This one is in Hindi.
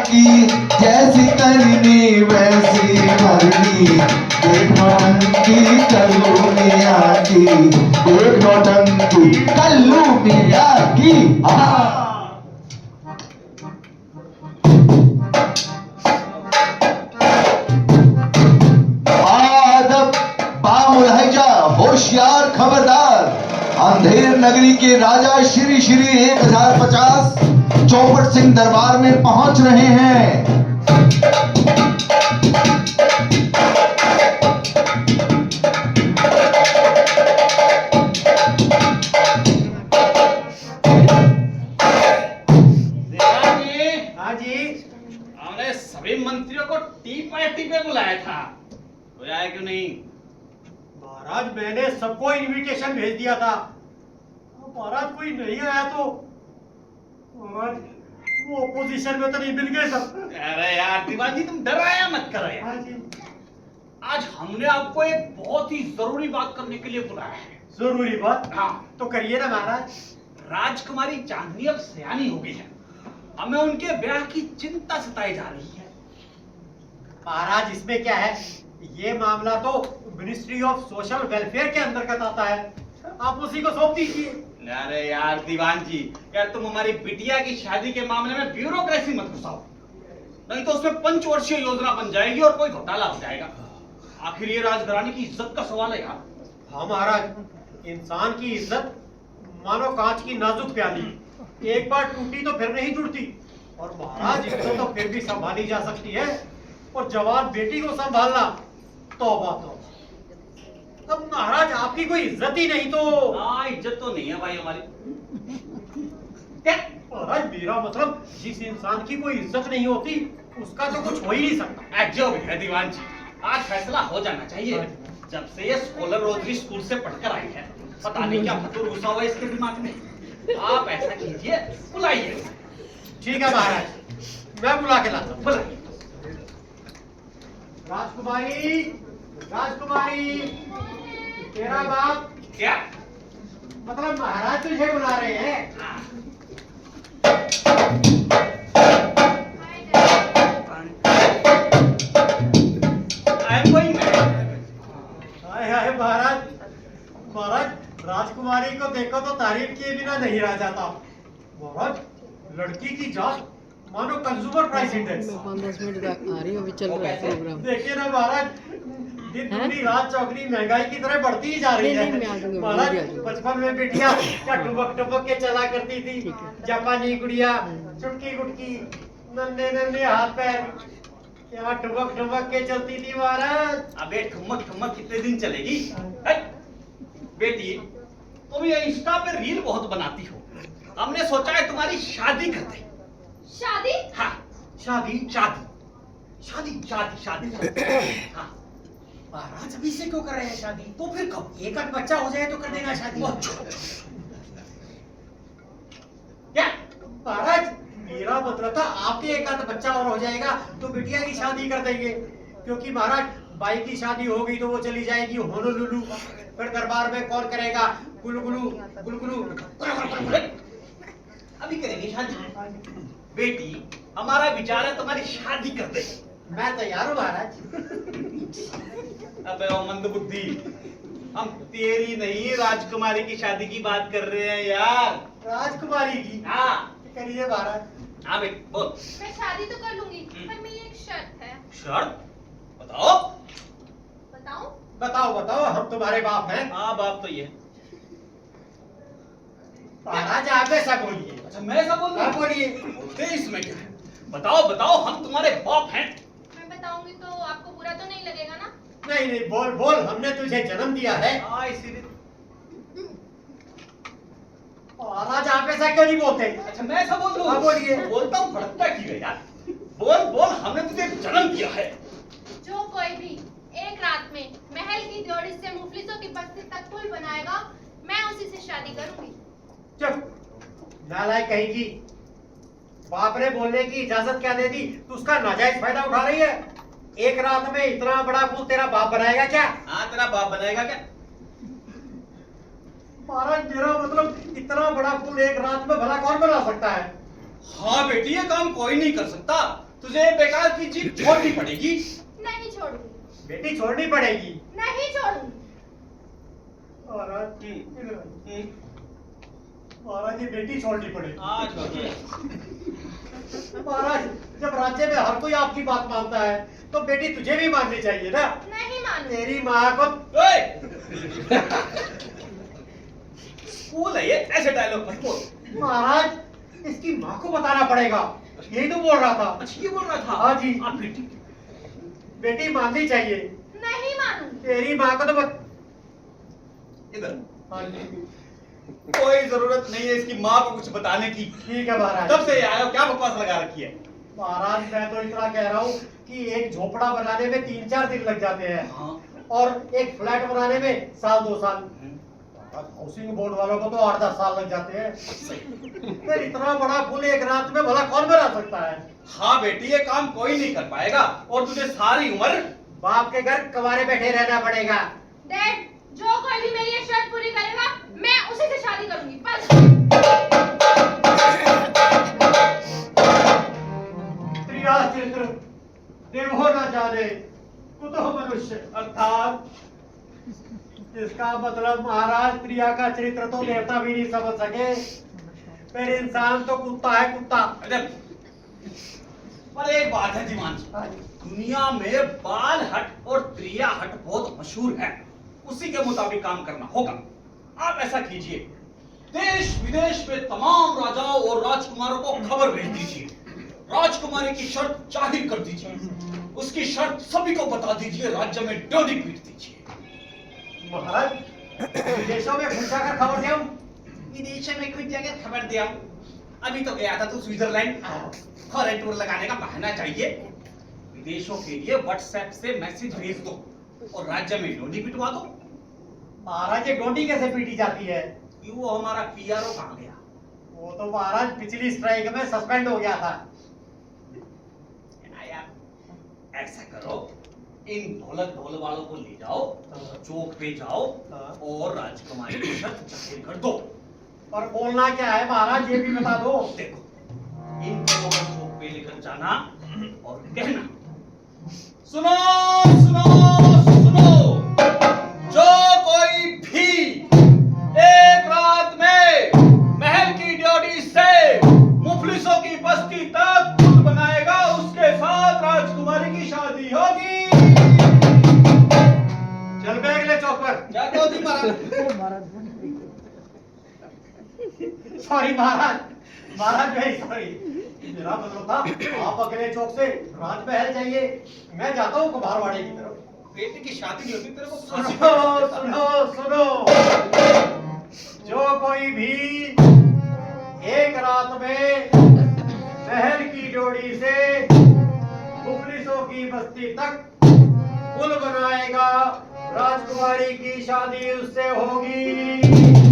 की, जैसी करनी वैसी भरनी। देख नौटंकी कल्लू मियां की, देख नौटंकी कल्लू मियां की। आदब बामुलहजा होशियार खबरदार। अंधेर नगरी के राजा श्री श्री 1050 चौपट सिंह दरबार में पहुंच रहे हैं। हमने सभी मंत्रियों को टी पार्टी पे बुलाया था, कोई आया क्यों नहीं? महाराज मैंने सबको इनविटेशन भेज दिया था, महाराज कोई नहीं आया तो महाराज वो ऑपोजिशन में तो नहीं मिल गए सब। अरे यार दीवान जी तुम डराया मत करो यार। हाँ जी। आज हमने आपको एक बहुत ही जरूरी बात करने के लिए बुलाया है। जरूरी बात? हाँ तो करिए ना महाराज। राजकुमारी चांदनी अब सयानी हो गई है, हमें उनके ब्याह की चिंता सताई जा रही है। महाराज इसमें क्या है, ये मामला तो मिनिस्ट्री ऑफ सोशल वेलफेयर के अंतर्गत आता है, आप उसी को सौंप दीजिए। अरे यार दीवान जी, यार तुम हमारी बिटिया की शादी के मामले में ब्यूरोक्रेसी मत घुसाओ, नहीं तो उसमें पंचवर्षीय योजना बन जाएगी और कोई घोटाला हो जाएगा। आखिर ये राजघराने की इज्जत का सवाल है यार। हाँ महाराज, इंसान की इज्जत मानो कांच की नाजुक प्याली, एक बार टूटी तो फिर नहीं जुड़ती। और महाराज इसको तो फिर भी संभाली जा सकती है, और जवान बेटी को संभालना तौबा तो। अब महाराज आपकी कोई इज्जत ही नहीं तो। हाँ इज्जत तो नहीं है भाई हमारी। क्या महाराज मेरा मतलब, जिस इंसान की कोई इज्जत नहीं होती उसका तो कुछ हो ही नहीं सकता। जो भी है दीवान जी, आज फैसला हो जाना चाहिए। जब से ये स्कॉलर रोजरी स्कूल से पढ़कर आई है, पता नहीं क्या फतूर घुसा हुआ है इसके दिमाग में। आप ऐसा कीजिए, बुलाइए। ठीक है महाराज, मैं बुला के लाता हूँ। बुलाइए। राजकुमारी, राजकुमारी, तेरा बाप। क्या मतलब महाराज तुझे बुला रहे हैं। हाय हाय महाराज, महाराज राजकुमारी को देखो तो तारीफ किए बिना नहीं रह जाता। महाराज लड़की की जात मानो कंज्यूमर प्राइस इंडेक्स। 5-10 मिनट आ रही है, अभी चल रहा है प्रोग्राम। देखिए ना महाराज, दिन दूनी रात चौगनी महंगाई की तरह बढ़ती ही जा रही है। महाराज बचपन में बिटिया क्या टुबक टुबक के चला करती थी, जापानी गुड़िया, चुटकी गुटकी, नन्हे नन्हे हाथ पैर, क्या टुबक टुबक के चलती थी महाराज। अबे ठुमक ठुमक कितने दिन चलेगी? बेटी तुम ये इंस्टा पे रील बहुत बनाती हो, हमने सोचा है तुम्हारी शादी कर दे। शादी? हाँ शादी शादी शादी शादी शादी। हाँ महाराज अभी से क्यों कर रहे हैं शादी? तो फिर कब एक आध बच्चा हो जाए तो कर देना शादी। क्या महाराज, मेरा मतलब था आपके एक आध बच्चा और हो जाएगा तो बिटिया की शादी कर देंगे, क्योंकि महाराज बाई की शादी हो गई तो वो चली जाएगी होनोलुलु, फिर दरबार में कौन करेगा गुलगुलू गुलगुलू। अभी करेंगे शादी। बेटी हमारा विचार है तुम्हारी शादी कर दे। मैं तैयार हूँ महाराज। अबे ओ मंदबुद्धि, हम तेरी नहीं राजकुमारी की शादी की बात कर रहे हैं यार। राजकुमारी की? हाँ करिए महाराज। हाँ बेटी बोल। मैं शादी तो कर लूंगी, पर मेरी एक शर्त है। शर्त? बताओ। बताऊं? बताओ बताओ, हम तुम्हारे बाप हैं। हाँ बाप तो ये। महाराज आप ऐसा बोलिए। अच्छा मैं ऐसा बोल रहा आप बोलिए। बोलते इसमें क्या है? बताओ बताओ, हम तुम्हारे बाप हैं। मैं बताऊंगी तो आपको बुरा तो नहीं लगेगा ना? नहीं नहीं, बोल बोल, हमने तुझे जन्म दिया है। हाँ इसीलिए। महाराज आप ऐसा क्यों नहीं बोलते? अच्छा मैं ऐसा बोल रहा हाँ, हूँ। बोलिए। बोलता हूँ, भड़कता क्यों है यार? बोल बोल, हमने तुझे जन्म दिया है। जो कोई भी एक रात में महल की ड्योढ़ी से मुफलिसों की बस्ती तक पुल बनाएगा, मैं उसी से शादी करूंगी। चुप नालायक कहेगी। बाप ने बोलने की इजाजत क्या दे दी, तू उसका नाजायज फायदा उठा रही है। एक रात में इतना बड़ा पुल तेरा बाप बनाएगा क्या? हाँ तेरा बाप बनाएगा क्या? महाराज मेरा मतलब, इतना बड़ा पुल एक रात में भला कौन बना सकता है? हाँ बेटी, ये काम कोई नहीं कर सकता। तुझे बेकार की जीत छोड़नी पड़ेगी। नहीं छोड़ूंगी, बेटी छोड़नी पड़ेगी। नहीं छोड़ूंगी। महाराज महाराज ये बेटी छोड़नी पड़ेगी। आज महाराज जब राज्य में हर कोई आपकी बात मानता है तो बेटी तुझे भी माननी चाहिए ना। नहीं मानूंगी। तेरी माँ को स्कूल है ये, ऐसे डायलॉग मत बोल। महाराज इसकी माँ को बताना पड़ेगा, यही तो बोल रहा था। अच्छा ये बोल रहा था। हाँ जी। आप बेटी बेटी माननी चाहिए। नहीं मानूंगी। तेरी माँ को तो इधर हाँ जी। कोई जरूरत नहीं है इसकी माँ को कुछ बताने की। ठीक है महाराज। तब से आया हो, क्या बकवास लगा रखी है। महाराज मैं तो इतना कह रहा हूँ कि एक झोपड़ा बनाने में 3-4 दिन लग जाते हैं हाँ। और एक फ्लैट बनाने में 1-2 साल। हाउसिंग बोर्ड वालों को तो 8-10 साल लग जाते हैं। फिर इतना बड़ा पुल एक रात में भला कौन बना सकता है। हाँ बेटी ये काम कोई नहीं कर पाएगा और तुझे सारी उम्र बाप के घर कवारे बैठे रहना पड़ेगा। डैड, जो कोई भी मेरी ये शर्त पूरी करेगा मैं उसी से शादी करूंगी, बस। प्रिया चरित्र देवो न जाने कुतो मनुष्य, अर्थात इसका मतलब महाराज प्रिया का चरित्र तो देवता भी नहीं समझ सके, फिर इंसान तो कुत्ता है कुत्ता। अरे पर एक बात है जीवान जी, दुनिया में बाल हट और प्रिया हट बहुत मशहूर है, उसी के मुताबिक काम करना होगा। आप ऐसा कीजिए, देश विदेश में तमाम राजाओं और राजकुमारों को खबर भेज दीजिए, राजकुमारी की शर्त जाहिर कर दीजिए, उसकी शर्त सभी को बता दीजिए, राज्य में डोडी पीट दीजिए। महाराज विदेशों में घुस जाकर खबर दे। विदेशों में कुछ जगह खबर दिया, अभी तो गया था तू स्विट्जरलैंड, फॉरेन टूर लगाने का बहाना चाहिए। विदेशों के लिए व्हाट्सएप से मैसेज भेज दो और राज्य में डोडी पिटवा दो। महाराज ये डोडी कैसे पीटी जाती है। कि वो हमारा पीआरओ कहाँ गया। वो तो महाराज पिछली स्ट्राइक में सस्पेंड हो गया था। ऐसा करो, इन ढोलक ढोल वालों को ले जाओ, चौक पे जाओ और राजकुमारी की शर्त जाहिर कर दो। और बोलना क्या है महाराज ये भी बता दो। देखो, इनको चौक पे लेकर जाना और कहना, सुनो सुनो सुनो, जो कोई भी एक रात में महल की ड्योढ़ी से मुफलिसों की बस्ती तक पुल बनाएगा, उसके साथ राजकुमारी की शादी होगी। चल पे अगले चौक पर। जाओ जी महाराज। सॉरी महाराज, महाराज वेरी सॉरी, मेरा मतलब था आप अगले चौक से राजमहल जाइए, मैं जाता हूँ कुम्हारवाड़े की तरफ। बेटे की शादी नहीं होती तेरे को। सुनो सुनो सुनो, जो कोई भी एक रात में महल की ड्योढ़ी से मुफलिसों की बस्ती तक पुल बनाएगा, राजकुमारी की शादी उससे होगी।